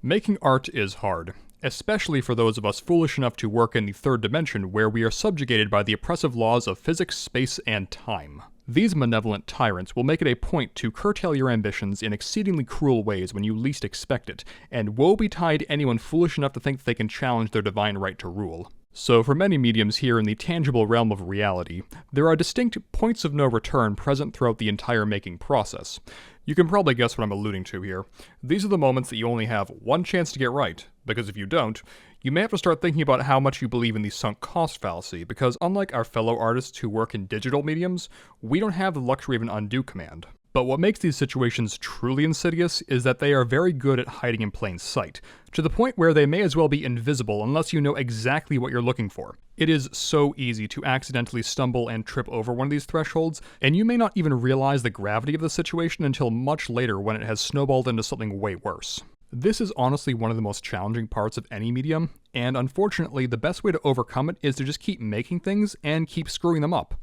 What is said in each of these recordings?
Making art is hard, especially for those of us foolish enough to work in the third dimension where we are subjugated by the oppressive laws of physics, space, and time. These malevolent tyrants will make it a point to curtail your ambitions in exceedingly cruel ways when you least expect it, and woe betide anyone foolish enough to think that they can challenge their divine right to rule. So for many mediums here in the tangible realm of reality, there are distinct points of no return present throughout the entire making process. You can probably guess what I'm alluding to here. These are the moments that you only have one chance to get right, because if you don't, you may have to start thinking about how much you believe in the sunk cost fallacy, because unlike our fellow artists who work in digital mediums, we don't have the luxury of an undo command. But what makes these situations truly insidious is that they are very good at hiding in plain sight, to the point where they may as well be invisible unless you know exactly what you're looking for. It is so easy to accidentally stumble and trip over one of these thresholds, and you may not even realize the gravity of the situation until much later when it has snowballed into something way worse. This is honestly one of the most challenging parts of any medium, and unfortunately the best way to overcome it is to just keep making things and keep screwing them up.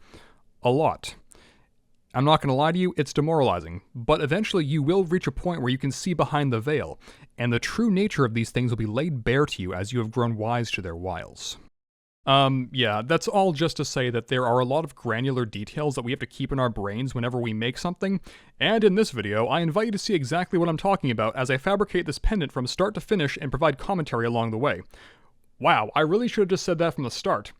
A lot. I'm not going to lie to you, it's demoralizing, but eventually you will reach a point where you can see behind the veil, and the true nature of these things will be laid bare to you as you have grown wise to their wiles. Yeah, that's all just to say that there are a lot of granular details that we have to keep in our brains whenever we make something, and in this video, I invite you to see exactly what I'm talking about as I fabricate this pendant from start to finish and provide commentary along the way. Wow, I really should have just said that from the start.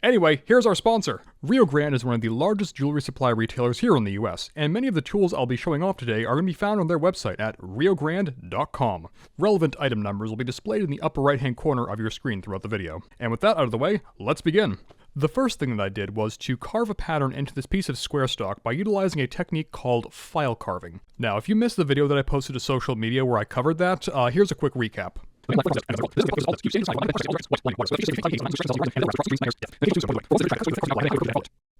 Anyway, here's our sponsor. Rio Grande is one of the largest jewelry supply retailers here in the US, and many of the tools I'll be showing off today are going to be found on their website at riogrande.com. Relevant item numbers will be displayed in the upper right hand corner of your screen throughout the video. And with that out of the way, let's begin. The first thing that I did was to carve a pattern into this piece of square stock by utilizing a technique called file carving. Now, if you missed the video that I posted to social media where I covered that, here's a quick recap.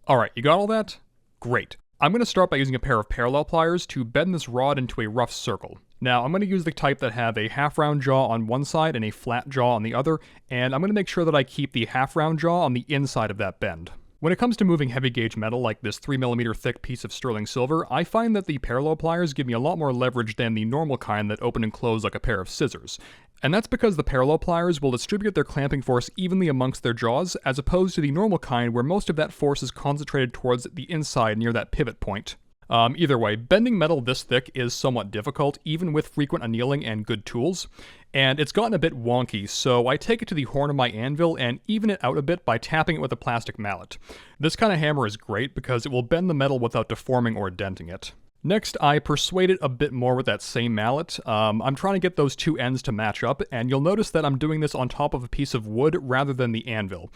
Alright, you got all that? Great. I'm going to start by using a pair of parallel pliers to bend this rod into a rough circle. Now, I'm going to use the type that have a half-round jaw on one side and a flat jaw on the other, and I'm going to make sure that I keep the half-round jaw on the inside of that bend. When it comes to moving heavy gauge metal like this 3mm thick piece of sterling silver, I find that the parallel pliers give me a lot more leverage than the normal kind that open and close like a pair of scissors. And that's because the parallel pliers will distribute their clamping force evenly amongst their jaws, as opposed to the normal kind where most of that force is concentrated towards the inside near that pivot point. Either way, bending metal this thick is somewhat difficult, even with frequent annealing and good tools, and it's gotten a bit wonky, so I take it to the horn of my anvil and even it out a bit by tapping it with a plastic mallet. This kind of hammer is great because it will bend the metal without deforming or denting it. Next, I persuade it a bit more with that same mallet. I'm trying to get those two ends to match up, and you'll notice that I'm doing this on top of a piece of wood rather than the anvil.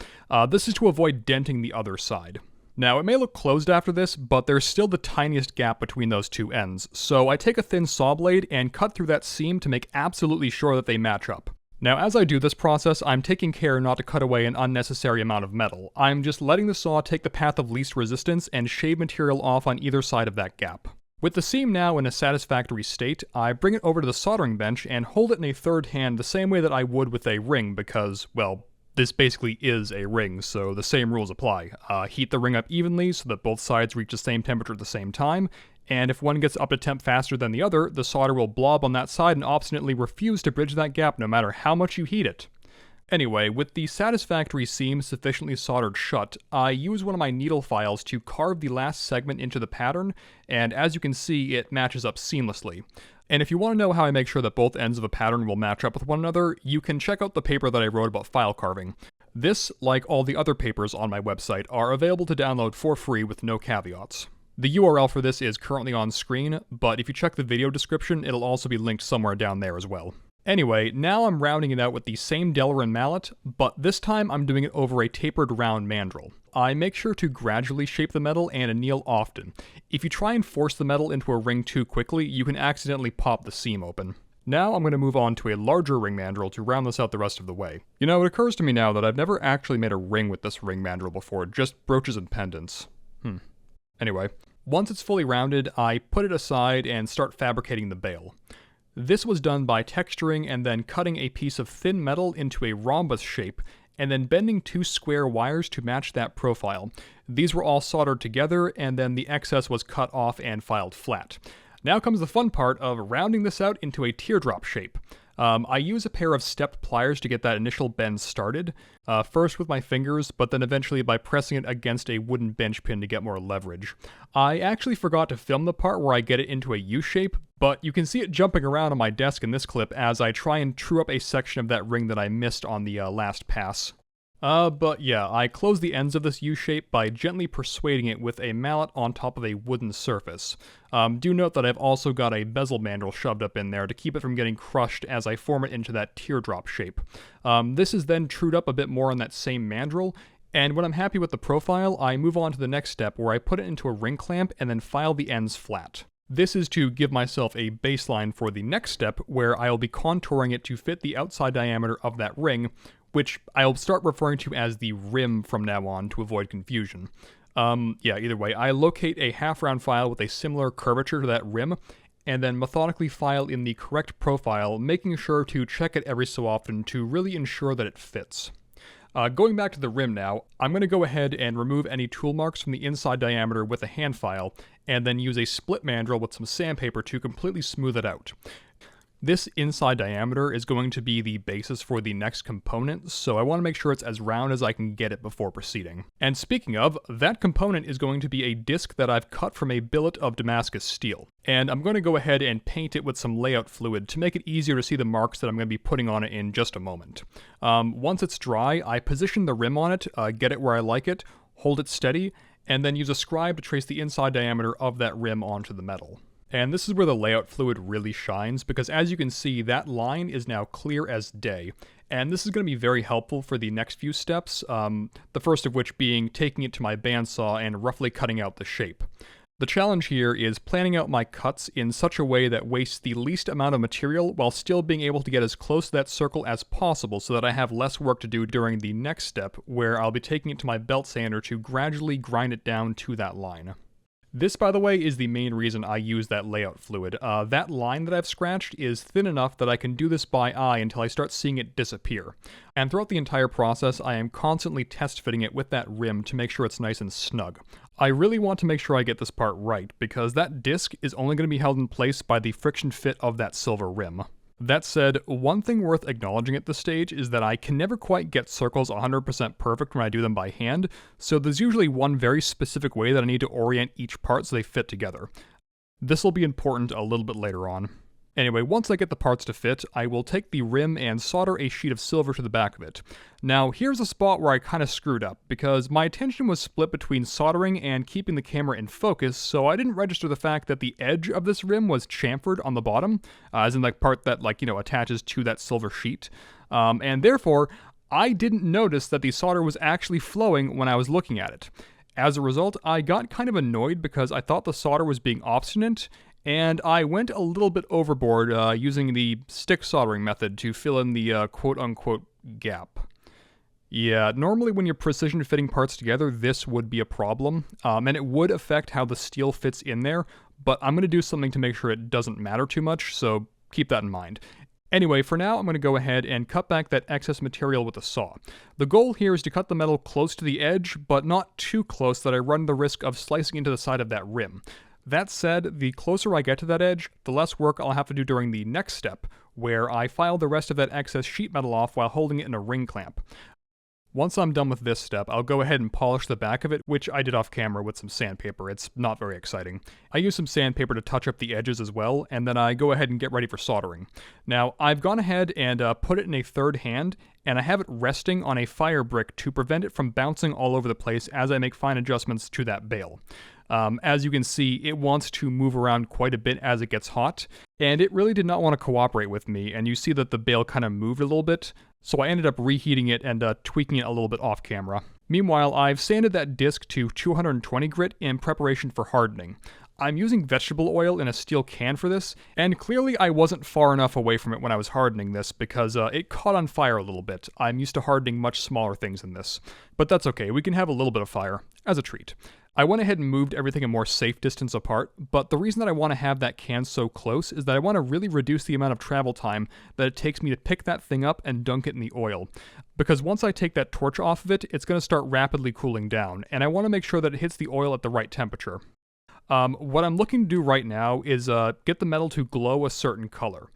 This is to avoid denting the other side. Now, it may look closed after this, but there's still the tiniest gap between those two ends, so I take a thin saw blade and cut through that seam to make absolutely sure that they match up. Now, as I do this process, I'm taking care not to cut away an unnecessary amount of metal. I'm just letting the saw take the path of least resistance and shave material off on either side of that gap. With the seam now in a satisfactory state, I bring it over to the soldering bench and hold it in a third hand the same way that I would with a ring because, well, this basically is a ring, so the same rules apply. Heat the ring up evenly so that both sides reach the same temperature at the same time, and if one gets up to temp faster than the other, the solder will blob on that side and obstinately refuse to bridge that gap no matter how much you heat it. Anyway, with the satisfactory seam sufficiently soldered shut, I use one of my needle files to carve the last segment into the pattern, and as you can see, it matches up seamlessly. And if you want to know how I make sure that both ends of a pattern will match up with one another, you can check out the paper that I wrote about file carving. This, like all the other papers on my website, are available to download for free with no caveats. The URL for this is currently on screen, but if you check the video description, it'll also be linked somewhere down there as well. Anyway, now I'm rounding it out with the same Delrin mallet, but this time I'm doing it over a tapered round mandrel. I make sure to gradually shape the metal and anneal often. If you try and force the metal into a ring too quickly, you can accidentally pop the seam open. Now I'm going to move on to a larger ring mandrel to round this out the rest of the way. You know, it occurs to me now that I've never actually made a ring with this ring mandrel before, just brooches and pendants. Anyway, once it's fully rounded, I put it aside and start fabricating the bail. This was done by texturing and then cutting a piece of thin metal into a rhombus shape, and then bending two square wires to match that profile. These were all soldered together, and then the excess was cut off and filed flat. Now comes the fun part of rounding this out into a teardrop shape. I use a pair of stepped pliers to get that initial bend started, first with my fingers, but then eventually by pressing it against a wooden bench pin to get more leverage. I actually forgot to film the part where I get it into a U-shape, but you can see it jumping around on my desk in this clip as I try and true up a section of that ring that I missed on the last pass. But yeah, I close the ends of this U-shape by gently persuading it with a mallet on top of a wooden surface. Do note that I've also got a bezel mandrel shoved up in there to keep it from getting crushed as I form it into that teardrop shape. This is then trued up a bit more on that same mandrel, and when I'm happy with the profile, I move on to the next step where I put it into a ring clamp and then file the ends flat. This is to give myself a baseline for the next step where I'll be contouring it to fit the outside diameter of that ring, which I'll start referring to as the rim from now on to avoid confusion. Yeah, either way, I locate a half-round file with a similar curvature to that rim, and then methodically file in the correct profile, making sure to check it every so often to really ensure that it fits. Going back to the rim now, I'm going to go ahead and remove any tool marks from the inside diameter with a hand file, and then use a split mandrel with some sandpaper to completely smooth it out. This inside diameter is going to be the basis for the next component, so I want to make sure it's as round as I can get it before proceeding. And speaking of, that component is going to be a disc that I've cut from a billet of Damascus steel. And I'm going to go ahead and paint it with some layout fluid to make it easier to see the marks that I'm going to be putting on it in just a moment. Once it's dry, I position the rim on it, get it where I like it, hold it steady, and then use a scribe to trace the inside diameter of that rim onto the metal. And this is where the layout fluid really shines, because as you can see, that line is now clear as day. And this is going to be very helpful for the next few steps, the first of which being taking it to my bandsaw and roughly cutting out the shape. The challenge here is planning out my cuts in such a way that wastes the least amount of material while still being able to get as close to that circle as possible so that I have less work to do during the next step, where I'll be taking it to my belt sander to gradually grind it down to that line. This, by the way, is the main reason I use that layout fluid. That line that I've scratched is thin enough that I can do this by eye until I start seeing it disappear. And throughout the entire process, I am constantly test fitting it with that rim to make sure it's nice and snug. I really want to make sure I get this part right, because that disc is only going to be held in place by the friction fit of that silver rim. That said, one thing worth acknowledging at this stage is that I can never quite get circles 100% perfect when I do them by hand, so there's usually one very specific way that I need to orient each part so they fit together. This will be important a little bit later on. Anyway, once I get the parts to fit, I will take the rim and solder a sheet of silver to the back of it. Now, here's a spot where I kind of screwed up, because my attention was split between soldering and keeping the camera in focus, so I didn't register the fact that the edge of this rim was chamfered on the bottom, as in the part that, attaches to that silver sheet. And therefore, I didn't notice that the solder was actually flowing when I was looking at it. As a result, I got kind of annoyed because I thought the solder was being obstinate, and I went a little bit overboard using the stick soldering method to fill in the quote-unquote gap. Yeah, normally when you're precision fitting parts together, this would be a problem, and it would affect how the steel fits in there, but I'm going to do something to make sure it doesn't matter too much, so keep that in mind. Anyway, for now, I'm going to go ahead and cut back that excess material with a saw. The goal here is to cut the metal close to the edge, but not too close that I run the risk of slicing into the side of that rim. That said, the closer I get to that edge, the less work I'll have to do during the next step, where I file the rest of that excess sheet metal off while holding it in a ring clamp. Once I'm done with this step, I'll go ahead and polish the back of it, which I did off camera with some sandpaper. It's not very exciting. I use some sandpaper to touch up the edges as well, and then I go ahead and get ready for soldering. Now, I've gone ahead and put it in a third hand, and I have it resting on a fire brick to prevent it from bouncing all over the place as I make fine adjustments to that bale. As you can see, it wants to move around quite a bit as it gets hot, and it really did not want to cooperate with me, and you see that the bale kind of moved a little bit, so I ended up reheating it and tweaking it a little bit off camera. Meanwhile, I've sanded that disc to 220 grit in preparation for hardening. I'm using vegetable oil in a steel can for this, and clearly I wasn't far enough away from it when I was hardening this because it caught on fire a little bit. I'm used to hardening much smaller things than this. But that's okay, we can have a little bit of fire, as a treat. I went ahead and moved everything a more safe distance apart, but the reason that I want to have that can so close is that I want to really reduce the amount of travel time that it takes me to pick that thing up and dunk it in the oil. Because once I take that torch off of it, it's going to start rapidly cooling down, and I want to make sure that it hits the oil at the right temperature. What I'm looking to do right now is get the metal to glow a certain color.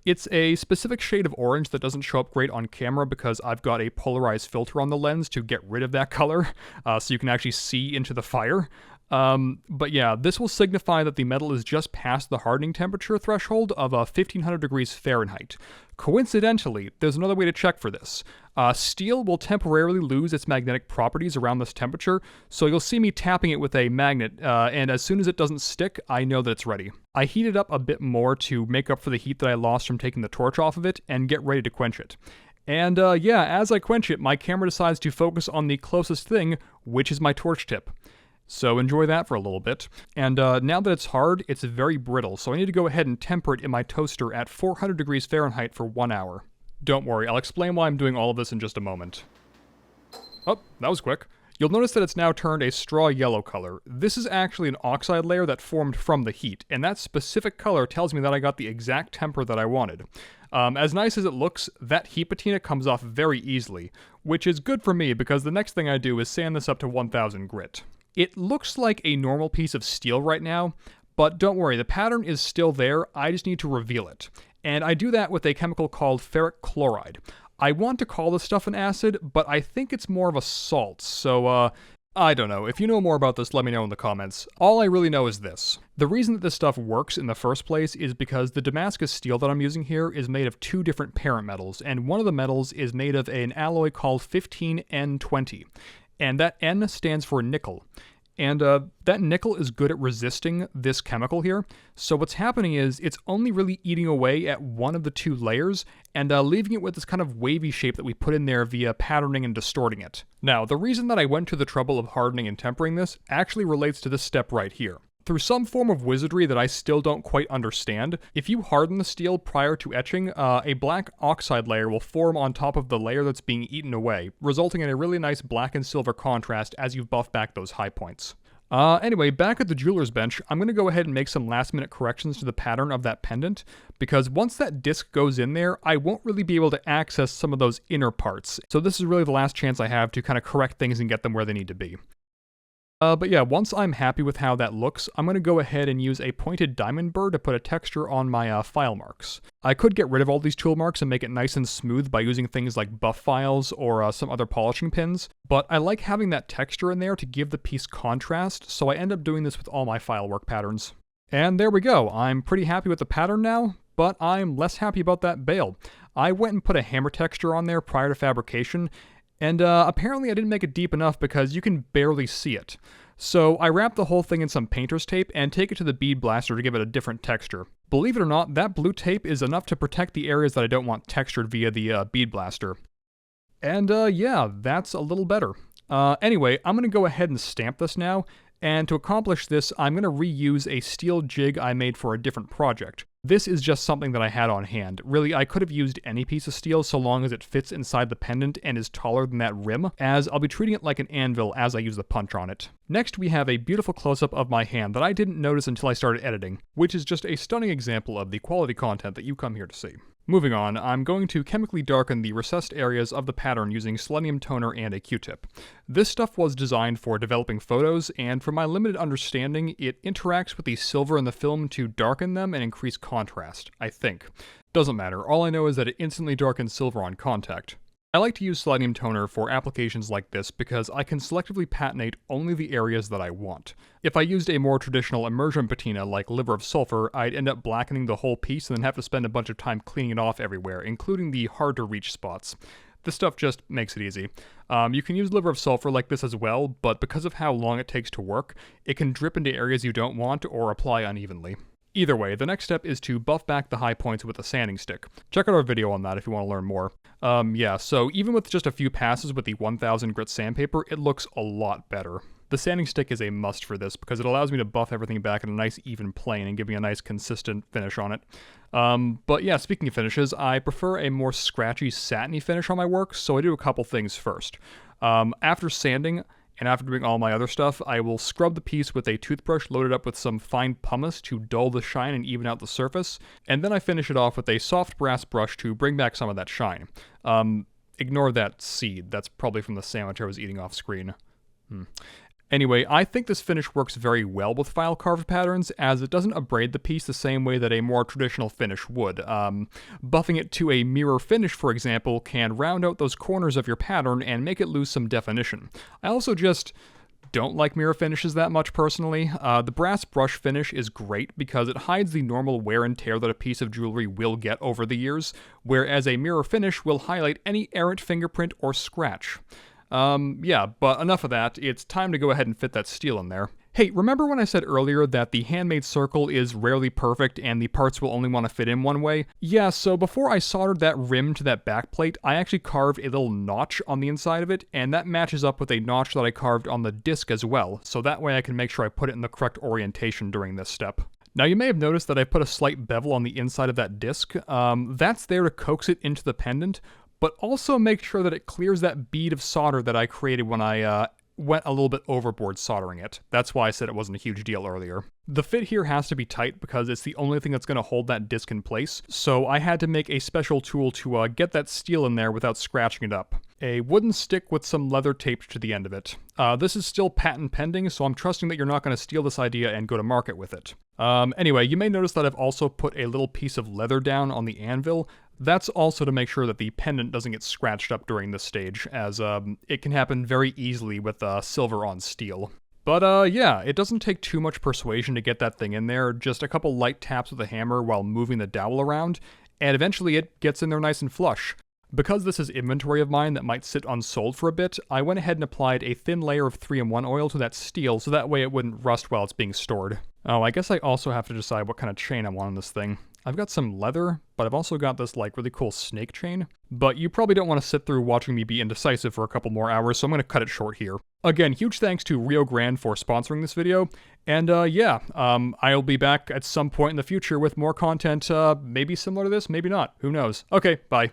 It's a specific shade of orange that doesn't show up great on camera because I've got a polarized filter on the lens to get rid of that color, so you can actually see into the fire. But yeah, this will signify that the metal is just past the hardening temperature threshold of 1500 degrees Fahrenheit. Coincidentally, there's another way to check for this. Steel will temporarily lose its magnetic properties around this temperature, so you'll see me tapping it with a magnet, and as soon as it doesn't stick, I know that it's ready. I heat it up a bit more to make up for the heat that I lost from taking the torch off of it, and get ready to quench it. And yeah, as I quench it, my camera decides to focus on the closest thing, which is my torch tip. So enjoy that for a little bit. And now that it's hard, it's very brittle, so I need to go ahead and temper it in my toaster at 400 degrees Fahrenheit for 1 hour. Don't worry, I'll explain why I'm doing all of this in just a moment. Oh, that was quick. You'll notice that it's now turned a straw yellow color. This is actually an oxide layer that formed from the heat, and that specific color tells me that I got the exact temper that I wanted. As nice as it looks, that heat patina comes off very easily, which is good for me because the next thing I do is sand this up to 1000 grit. It looks like a normal piece of steel right now, but don't worry, the pattern is still there, I just need to reveal it. And I do that with a chemical called ferric chloride. I want to call this stuff an acid, but I think it's more of a salt, so I don't know. If you know more about this, let me know in the comments. All I really know is this. The reason that this stuff works in the first place is because the Damascus steel that I'm using here is made of 2 different parent metals, and one of the metals is made of an alloy called 15N20. And that N stands for nickel. And that nickel is good at resisting this chemical here. So what's happening is it's only really eating away at one of the 2 layers and leaving it with this kind of wavy shape that we put in there via patterning and distorting it. Now, the reason that I went to the trouble of hardening and tempering this actually relates to this step right here. Through some form of wizardry that I still don't quite understand, if you harden the steel prior to etching, a black oxide layer will form on top of the layer that's being eaten away, resulting in a really nice black and silver contrast as you buff back those high points. Anyway, back at the jeweler's bench, I'm going to go ahead and make some last-minute corrections to the pattern of that pendant, because once that disc goes in there, I won't really be able to access some of those inner parts. So this is really the last chance I have to kind of correct things and get them where they need to be. But yeah, once I'm happy with how that looks, I'm going to go ahead and use a pointed diamond burr to put a texture on my file marks. I could get rid of all these tool marks and make it nice and smooth by using things like buff files or some other polishing pins, but I like having that texture in there to give the piece contrast, so I end up doing this with all my file work patterns. And there we go, I'm pretty happy with the pattern now, but I'm less happy about that bail. I went and put a hammer texture on there prior to fabrication, and apparently I didn't make it deep enough because you can barely see it. So I wrapped the whole thing in some painter's tape and take it to the bead blaster to give it a different texture. Believe it or not, that blue tape is enough to protect the areas that I don't want textured via the bead blaster. And yeah, that's a little better. Anyway, I'm going to go ahead and stamp this now, and to accomplish this, I'm going to reuse a steel jig I made for a different project. This is just something that I had on hand. Really, I could have used any piece of steel so long as it fits inside the pendant and is taller than that rim, as I'll be treating it like an anvil as I use the punch on it. Next, we have a beautiful close-up of my hand that I didn't notice until I started editing, which is just a stunning example of the quality content that you come here to see. Moving on, I'm going to chemically darken the recessed areas of the pattern using selenium toner and a Q-tip. This stuff was designed for developing photos, and from my limited understanding, it interacts with the silver in the film to darken them and increase contrast, I think. Doesn't matter, all I know is that it instantly darkens silver on contact. I like to use selenium toner for applications like this because I can selectively patinate only the areas that I want. If I used a more traditional immersion patina like liver of sulfur, I'd end up blackening the whole piece and then have to spend a bunch of time cleaning it off everywhere, including the hard to reach spots. This stuff just makes it easy. You can use liver of sulfur like this as well, but because of how long it takes to work, it can drip into areas you don't want or apply unevenly. Either way, the next step is to buff back the high points with a sanding stick. Check out our video on that if you want to learn more. Yeah, so even with just a few passes with the 1000 grit sandpaper, it looks a lot better. The sanding stick is a must for this because it allows me to buff everything back in a nice even plane and give me a nice consistent finish on it. But yeah, speaking of finishes, I prefer a more scratchy, satiny finish on my work, so I do a couple things first. After sanding, and after doing all my other stuff, I will scrub the piece with a toothbrush loaded up with some fine pumice to dull the shine and even out the surface, and then I finish it off with a soft brass brush to bring back some of that shine. Ignore that seed, that's probably from the sandwich I was eating off screen. Anyway, I think this finish works very well with file carved patterns, as it doesn't abrade the piece the same way that a more traditional finish would. Buffing it to a mirror finish, for example, can round out those corners of your pattern and make it lose some definition. I also just don't like mirror finishes that much personally. The brass brush finish is great because it hides the normal wear and tear that a piece of jewelry will get over the years, whereas a mirror finish will highlight any errant fingerprint or scratch. Yeah, but enough of that. It's time to go ahead and fit that steel in there. Hey, remember when I said earlier that the handmade circle is rarely perfect and the parts will only want to fit in one way? Yeah, so before I soldered that rim to that back plate, I actually carved a little notch on the inside of it, and that matches up with a notch that I carved on the disc as well, so that way I can make sure I put it in the correct orientation during this step. Now you may have noticed that I put a slight bevel on the inside of that disc. That's there to coax it into the pendant, but also make sure that it clears that bead of solder that I created when I went a little bit overboard soldering it. That's why I said it wasn't a huge deal earlier. The fit here has to be tight because it's the only thing that's going to hold that disc in place, so I had to make a special tool to get that steel in there without scratching it up. A wooden stick with some leather taped to the end of it. This is still patent pending, so I'm trusting that you're not going to steal this idea and go to market with it. Anyway, you may notice that I've also put a little piece of leather down on the anvil. That's also to make sure that the pendant doesn't get scratched up during this stage, as it can happen very easily with silver on steel. But yeah, it doesn't take too much persuasion to get that thing in there, just a couple light taps with a hammer while moving the dowel around, and eventually it gets in there nice and flush. Because this is inventory of mine that might sit unsold for a bit, I went ahead and applied a thin layer of 3-in-1 oil to that steel so that way it wouldn't rust while it's being stored. Oh, I guess I also have to decide what kind of chain I want on this thing. I've got some leather, but I've also got this like really cool snake chain. But you probably don't want to sit through watching me be indecisive for a couple more hours, so I'm going to cut it short here. Again, huge thanks to Rio Grande for sponsoring this video. And yeah, I'll be back at some point in the future with more content, maybe similar to this, maybe not. Who knows? Okay, bye.